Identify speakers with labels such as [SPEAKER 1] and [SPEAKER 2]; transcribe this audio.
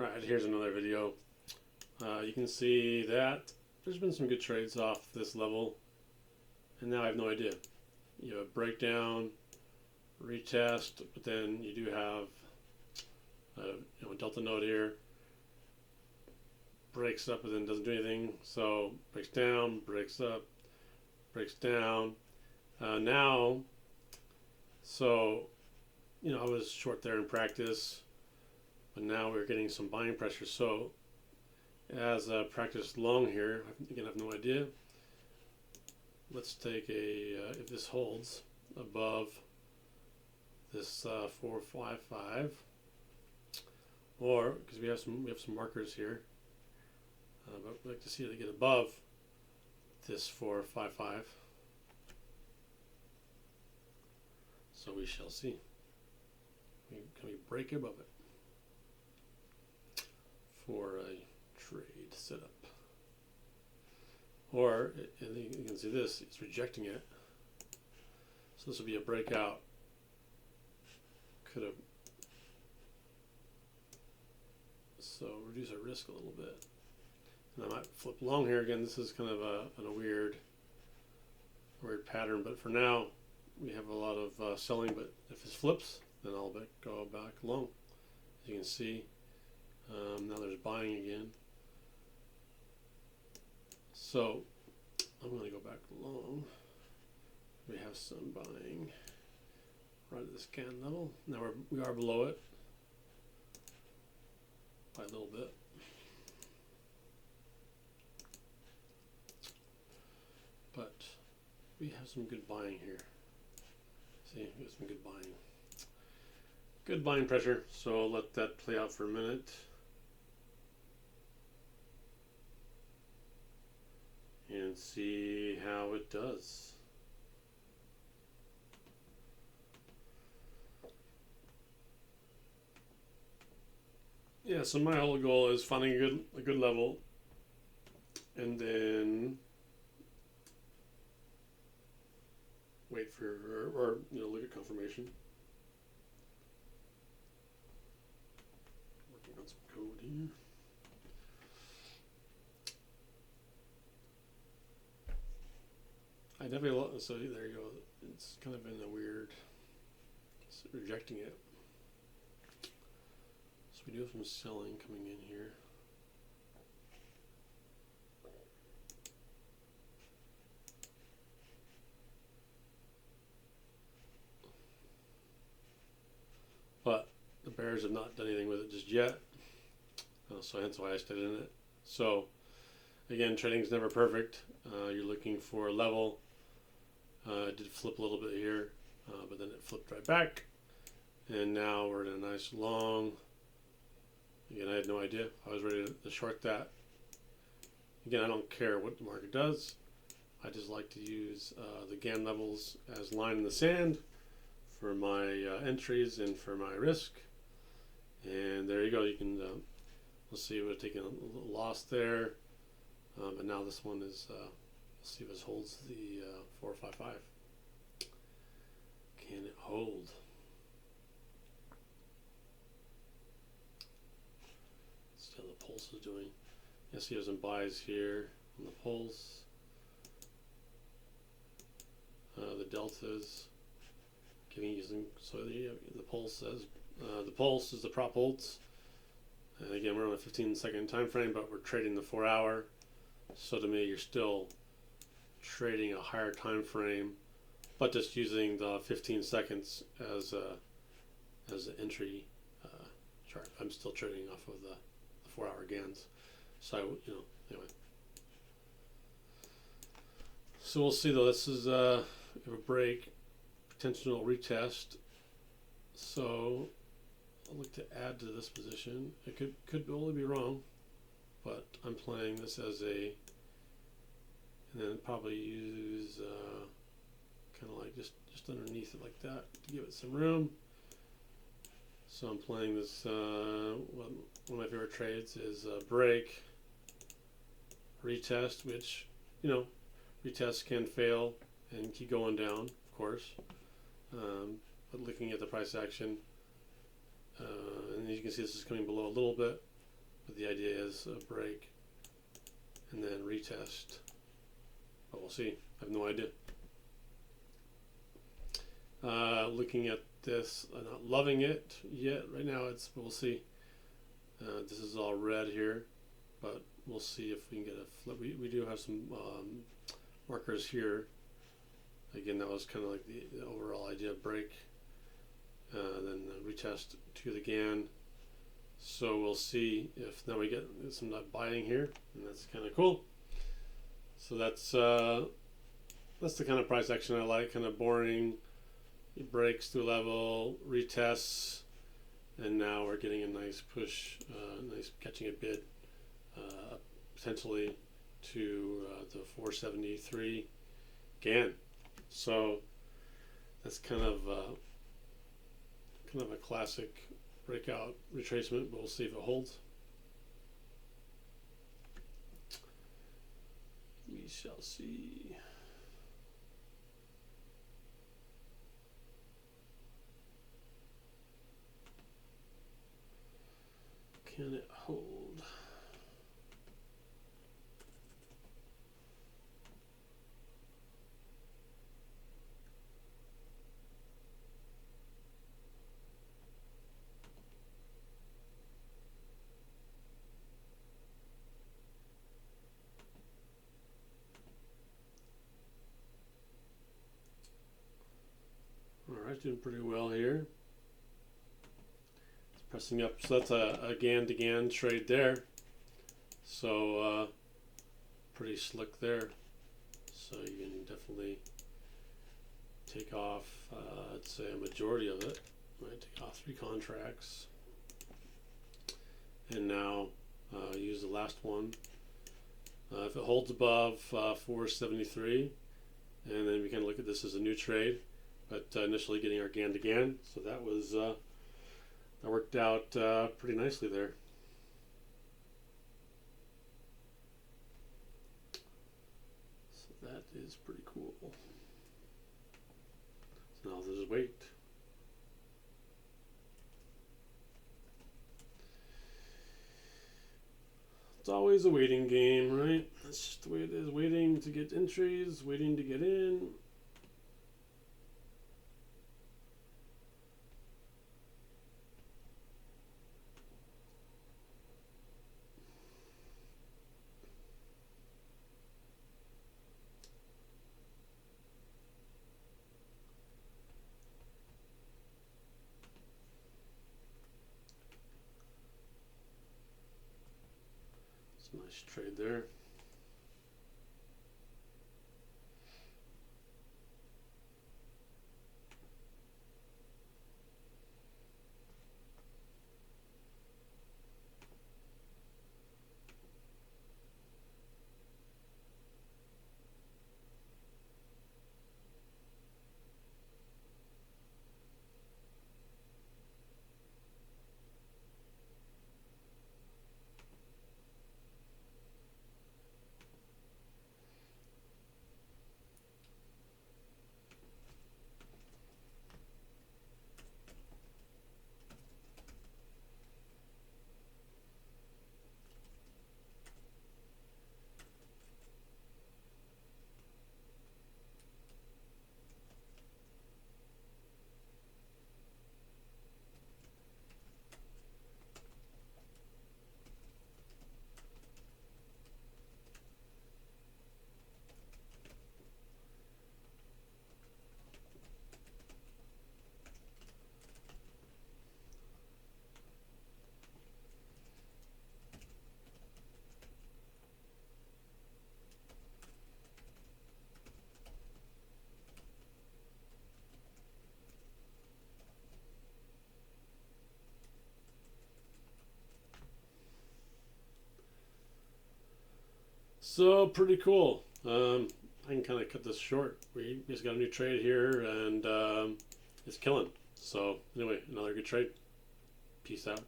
[SPEAKER 1] Alright, here's another video. You can see that there's been some good trades off this level, and now I have no idea. You have a breakdown, retest, but then you do have a delta node here, breaks up and then doesn't do anything, so breaks down, breaks up, breaks down. Now, so I was short there in practice, but now we're getting some buying pressure. So as practice long here, again I have no idea. Let's take if this holds above this 455, or because we have some markers here, but we'd like to see it get above this 455. So we shall see. Can we break above it for a trade setup? Or, and you can see this, it's rejecting it. So this will be a breakout. Could have, so reduce our risk a little bit. And I might flip long here again. This is kind of a weird pattern, but for now we have a lot of selling. But if this flips, then I'll go back long. As you can see, now there's buying again. So I'm going to go back long. We have some buying right at this GANN level. Now we are below it by a little bit. But we have some good buying here. See, we have some good buying. Good buying pressure, so I'll let that play out for a minute. And see how it does. Yeah, so my whole goal is finding a good level, and then wait for or look at confirmation. Working on some code here. I definitely, so there you go. It's kind of been a weird, it's rejecting it. So we do have some selling coming in here. But the bears have not done anything with it just yet. So hence why I stayed in it. So again, trading is never perfect. You're looking for a level. It did flip a little bit here, but then it flipped right back. And now we're in a nice long. Again, I had no idea. I was ready to short that. Again, I don't care what the market does. I just like to use the GANN levels as line in the sand for my entries and for my risk. And there you go. You can, let's see, we're taking a little loss there. But now this one is, let's see if this holds the 455. Can it hold? Let's see how the pulse is doing. Yes, he has some buys here on the pulse. The deltas giving you some. So the pulse says the pulse is the prop holds. And again, we're on a 15-second time frame, but we're trading the 4-hour. So to me, you're still trading a higher time frame, but just using the 15 seconds as an entry chart. I'm still trading off of the 4-hour GANNs. So anyway. So we'll see though. This is a break, potential retest. So I'll look to add to this position. It could only be wrong, but I'm playing this as a, and then probably use kind of like just underneath it like that to give it some room. So I'm playing this, one of my favorite trades is break, retest, which, retests can fail and keep going down, of course. But looking at the price action, and you can see this is coming below a little bit. but the idea is a break and then retest. But we'll see. I have no idea. Looking at this, I'm not loving it yet. Right now, we'll see. This is all red here, but we'll see if we can get a flip. We do have some markers here. Again, that was kind of like the overall idea of break, then retest to the GANN. So we'll see if now we get some not buying here, and that's kind of cool. So that's the kind of price action I like. Kind of boring. It breaks through level, retests, and now we're getting a nice push, nice catching a bid, potentially to the 473 GANN. So that's kind of a classic breakout retracement, but we'll see if it holds. We shall see. Can it hold? All right, doing pretty well here. It's pressing up, so that's a GANN to GANN trade there. So pretty slick there. So you can definitely take off, I'd say a majority of it. Right, take off 3 contracts, and now use the last one. If it holds above 473, and then we can look at this as a new trade. But initially getting our GANN to GANN, so that was that worked out pretty nicely there. So that is pretty cool. So now there's wait. It's always a waiting game, right? That's just the way it is. Waiting to get entries, waiting to get in. Nice trade there. So pretty cool. I can kind of cut this short. We just got a new trade here, and it's killing. So anyway, another good trade. Peace out.